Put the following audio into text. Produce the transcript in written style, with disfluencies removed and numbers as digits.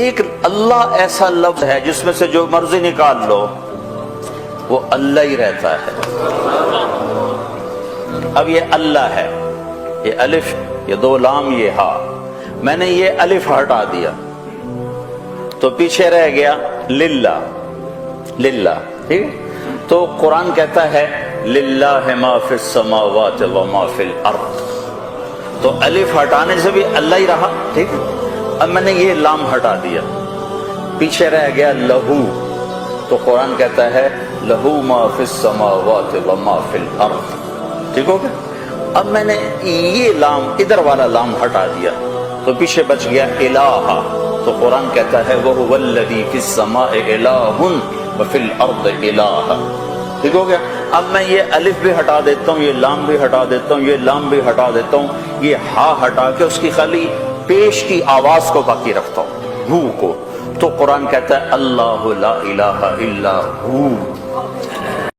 ایک اللہ ایسا لفظ ہے جس میں سے جو مرضی نکال لو وہ اللہ ہی رہتا ہے. اب یہ اللہ ہے، یہ الف، یہ دو لام، یہ ہا، میں نے یہ الف ہٹا دیا تو پیچھے رہ گیا للہ. للہ ٹھیک ہے. تو قرآن کہتا ہے للہ ما فی السماوات و ما فی الارض، تو الف ہٹانے سے بھی اللہ ہی رہا. ٹھیک ہے. اب میں نے یہ لام ہٹا دیا، پیچھے رہ گیا لہو، تو قرآن کہتا ہے لہو ما فی السماوات و ما فی الارض. ٹھیک ہو گیا. اب میں نے یہ لام، ادھر والا لام ہٹا دیا تو پیچھے بچ گیا الہ، تو قرآن کہتا ہے وَهُوَ الَّذِي فِي السَّمَاءِ إِلَٰهٌ وَفِي الْأَرْضِ إِلَٰهٌ. ٹھیک ہو گیا. اب میں یہ الف بھی ہٹا دیتا ہوں، یہ لام بھی ہٹا دیتا ہوں، یہ لام بھی ہٹا دیتا ہوں، یہ ہا ہٹا کے اس کی خالی پیش کی آواز کو باقی رکھتا ہوں، ہو کو. تو قرآن کہتا ہے اللہ لا الہ الا ہو.